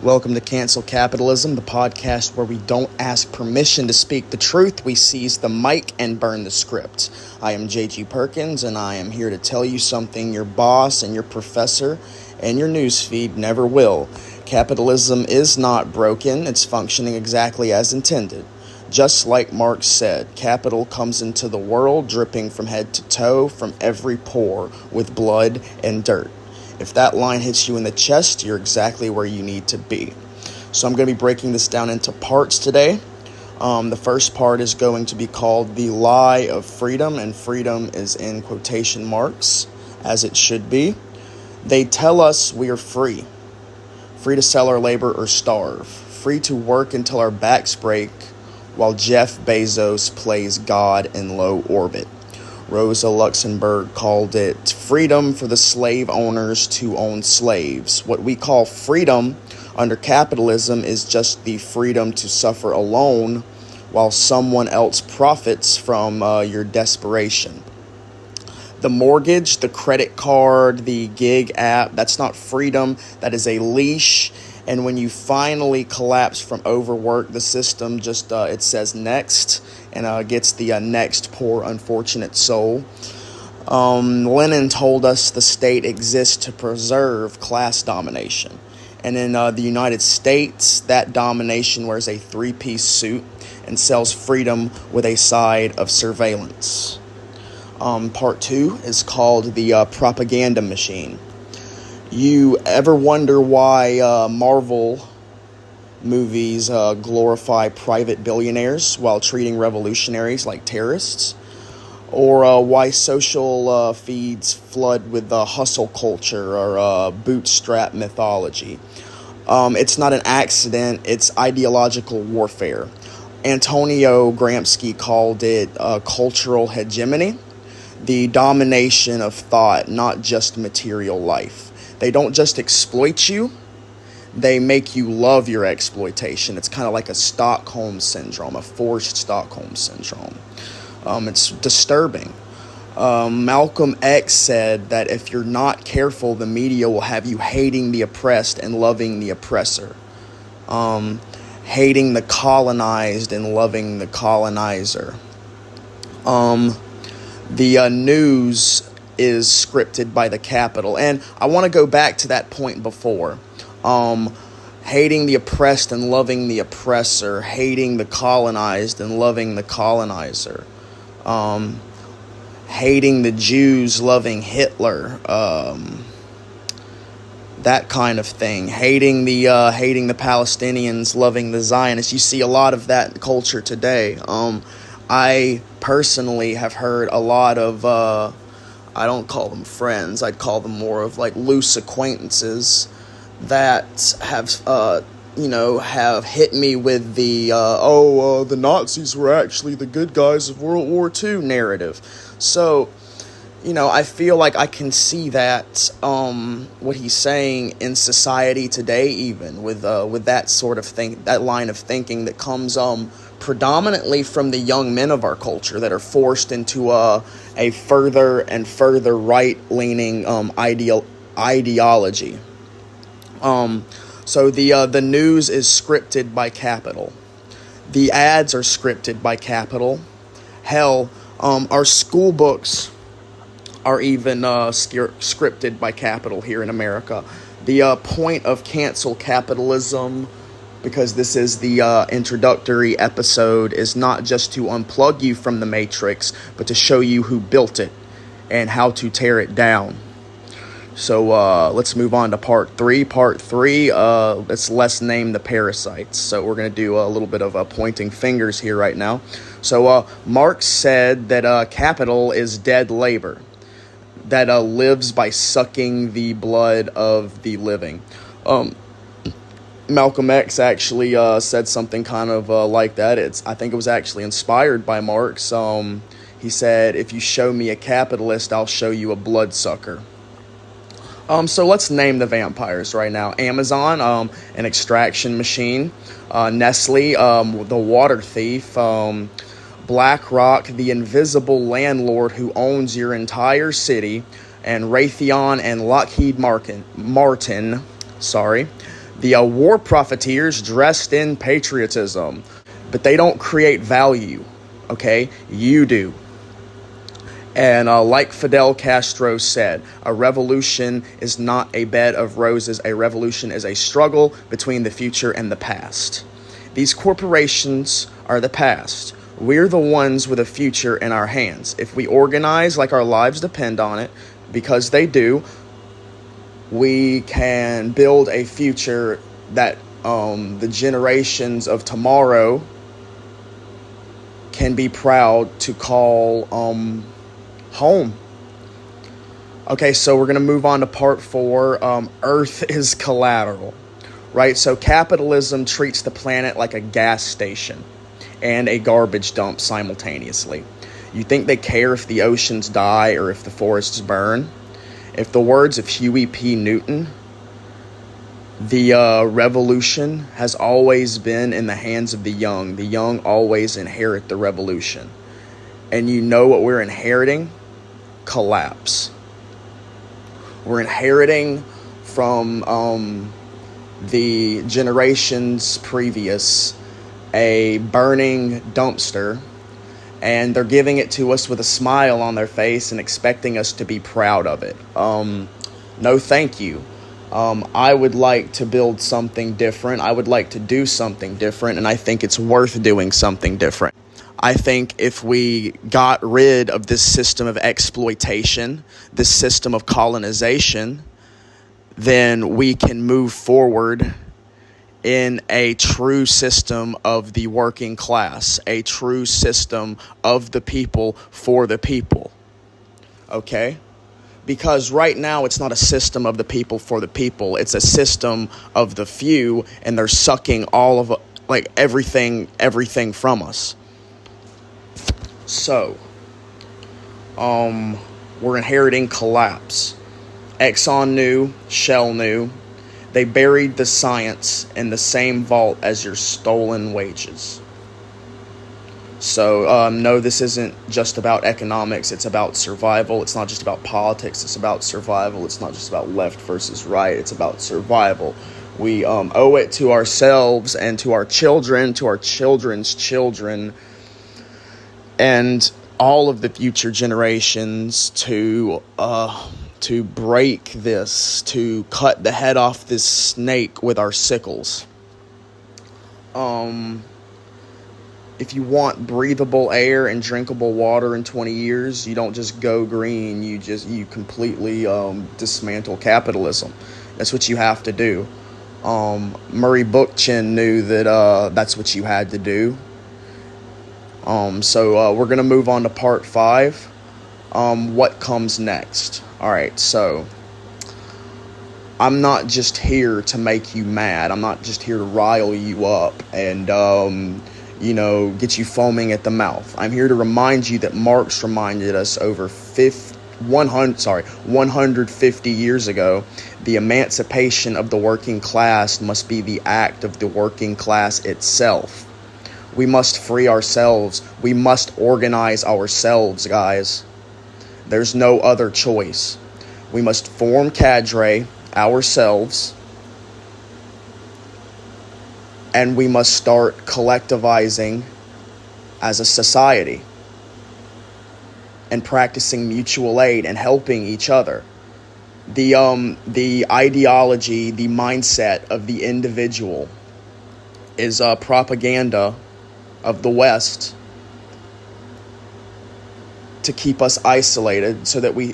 Welcome to Cancel Capitalism, the podcast where we don't ask permission to speak the truth. We seize the mic and burn the script. I am J.G. Perkins, and I am here to tell you something your boss and your professor and your newsfeed never will. Capitalism is not broken. It's functioning exactly as intended. Just like Marx said, capital comes into the world dripping from head to toe from every pore with blood and dirt. If that line hits you in the chest, you're exactly where you need to be. So I'm going to be breaking this down into parts today. The first part is going to be called The Lie of Freedom, and freedom is in quotation marks, as it should be. They tell us we are free. Free to sell our labor or starve. Free to work until our backs break, while Jeff Bezos plays God in low orbit. Rosa Luxemburg called it freedom for the slave owners to own slaves. What we call freedom under capitalism is just the freedom to suffer alone while someone else profits from your desperation. The mortgage, the credit card, the gig app, that's not freedom. That is a leash. And when you finally collapse from overwork, the system just, it says next and gets the next poor unfortunate soul. Lenin told us the state exists to preserve class domination. And in the United States, that domination wears a three-piece suit and sells freedom with a side of surveillance. Part 2 is called the propaganda machine. You ever wonder why Marvel movies glorify private billionaires while treating revolutionaries like terrorists? Or why social feeds flood with hustle culture or bootstrap mythology? It's not an accident, it's ideological warfare. Antonio Gramsci called it cultural hegemony, the domination of thought, not just material life. They don't just exploit you, they make you love your exploitation. It's kind of like a Stockholm syndrome, a forced Stockholm syndrome. It's disturbing. Malcolm X said that if you're not careful, the media will have you hating the oppressed and loving the oppressor. Hating the colonized and loving the colonizer. The news is scripted by the capital. And I want to go back to that point before. Hating the oppressed and loving the oppressor. Hating the colonized and loving the colonizer. Hating the Jews, loving Hitler. That kind of thing. Hating the Palestinians, loving the Zionists. You see a lot of that culture today. I personally have heard a lot of I don't call them friends. I'd call them more of like loose acquaintances that have, have hit me with the, the Nazis were actually the good guys of World War II narrative. So, I feel like I can see that, what he's saying in society today, even with that sort of thing, that line of thinking that comes, predominantly from the young men of our culture that are forced into a further and further right-leaning ideology. So the news is scripted by capital. The ads are scripted by capital. Hell, our school books are even scripted by capital here in America. The point of Cancel Capitalism, because this is the introductory episode, is not just to unplug you from the matrix, but to show you who built it and how to tear it down. So let's move on to part 3. Part 3, let's name the parasites. So we're going to do a little bit of pointing fingers here right now. So Marx said that capital is dead labor that lives by sucking the blood of the living. Malcolm X actually said something kind of like that. I think it was actually inspired by Marx. He said, if you show me a capitalist, I'll show you a bloodsucker. So let's name the vampires right now. Amazon, an extraction machine. Nestle, the water thief. BlackRock, the invisible landlord who owns your entire city. And Raytheon and Lockheed Martin, The war profiteers dressed in patriotism, but they don't create value, okay? You do. And like Fidel Castro said, a revolution is not a bed of roses. A revolution is a struggle between the future and the past. These corporations are the past. We're the ones with a future in our hands. If we organize like our lives depend on it, because they do, we can build a future that the generations of tomorrow can be proud to call home. Okay, so we're going to move on to part 4. Earth is collateral, right? So capitalism treats the planet like a gas station and a garbage dump simultaneously. You think they care if the oceans die or if the forests burn? If the words of Huey P. Newton, the revolution has always been in the hands of the young always inherit the revolution. And you know what we're inheriting? Collapse. We're inheriting from the generations previous a burning dumpster, and they're giving it to us with a smile on their face and expecting us to be proud of it. No, thank you. I would like to build something different. I would like to do something different, and I think it's worth doing something different. I think if we got rid of this system of exploitation, this system of colonization, then we can move forward in a true system of the working class, a true system of the people for the people. Okay? Because right now it's not a system of the people for the people. It's a system of the few, and they're sucking all of everything from us. So, we're inheriting collapse. Exxon knew, Shell knew. They buried the science in the same vault as your stolen wages. So, no, this isn't just about economics. It's about survival. It's not just about politics. It's about survival. It's not just about left versus right. It's about survival. We owe it to ourselves and to our children, to our children's children, and all of the future generations to break this, to cut the head off this snake with our sickles. If you want breathable air and drinkable water in 20 years, you don't just go green. You completely dismantle capitalism. That's what you have to do. Murray Bookchin knew that that's what you had to do. So we're going to move on to part 5. What comes next? All right, so I'm not just here to make you mad. I'm not just here to rile you up and, get you foaming at the mouth. I'm here to remind you that Marx reminded us over 150 years ago, the emancipation of the working class must be the act of the working class itself. We must free ourselves. We must organize ourselves, guys. There's no other choice. We must form cadre ourselves, and we must start collectivizing as a society and practicing mutual aid and helping each other. The ideology, the mindset of the individual is propaganda of the West to keep us isolated, so that we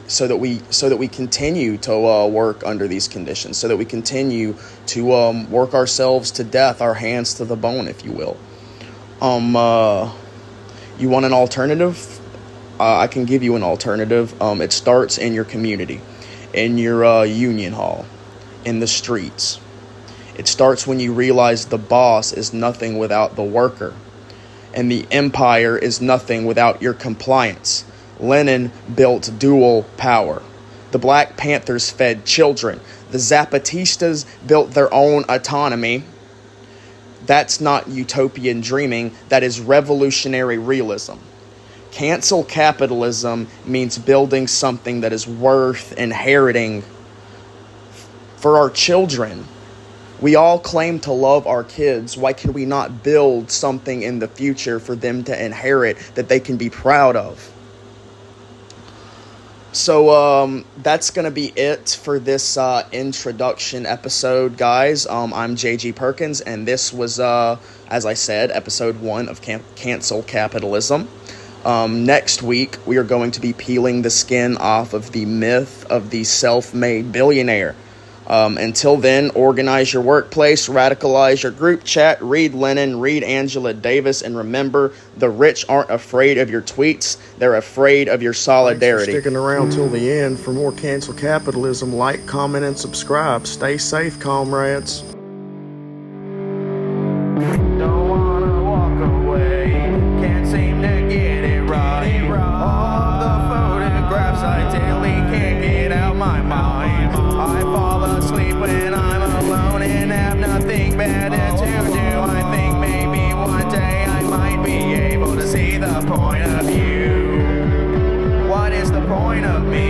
continue to work under these conditions, so that we continue to work ourselves to death, our hands to the bone, if you will. You want an alternative? I can give you an alternative. It starts in your community, in your union hall, in the streets. It starts when you realize the boss is nothing without the worker, and the empire is nothing without your compliance. Lenin built dual power. The Black Panthers fed children. The Zapatistas built their own autonomy. That's not utopian dreaming. That is revolutionary realism. Cancel capitalism means building something that is worth inheriting for our children. We all claim to love our kids. Why can we not build something in the future for them to inherit that they can be proud of? So that's going to be it for this introduction episode, guys. I'm JG Perkins, and this was, as I said, episode 1 of Cancel Capitalism. Next week, we are going to be peeling the skin off of the myth of the self-made billionaire. Until then, organize your workplace, radicalize your group chat, read Lenin, read Angela Davis, and remember, the rich aren't afraid of your tweets, they're afraid of your solidarity. Thanks for sticking around till the end. For more Cancel Capitalism, like, comment, and subscribe. Stay safe, comrades. Don't wanna walk away, can't seem to get it right. All the photographs I daily can't get out my mind. I fall asleep when I'm alone and have nothing better to do. I think maybe one day I might be able to see the point of view. What is the point of me?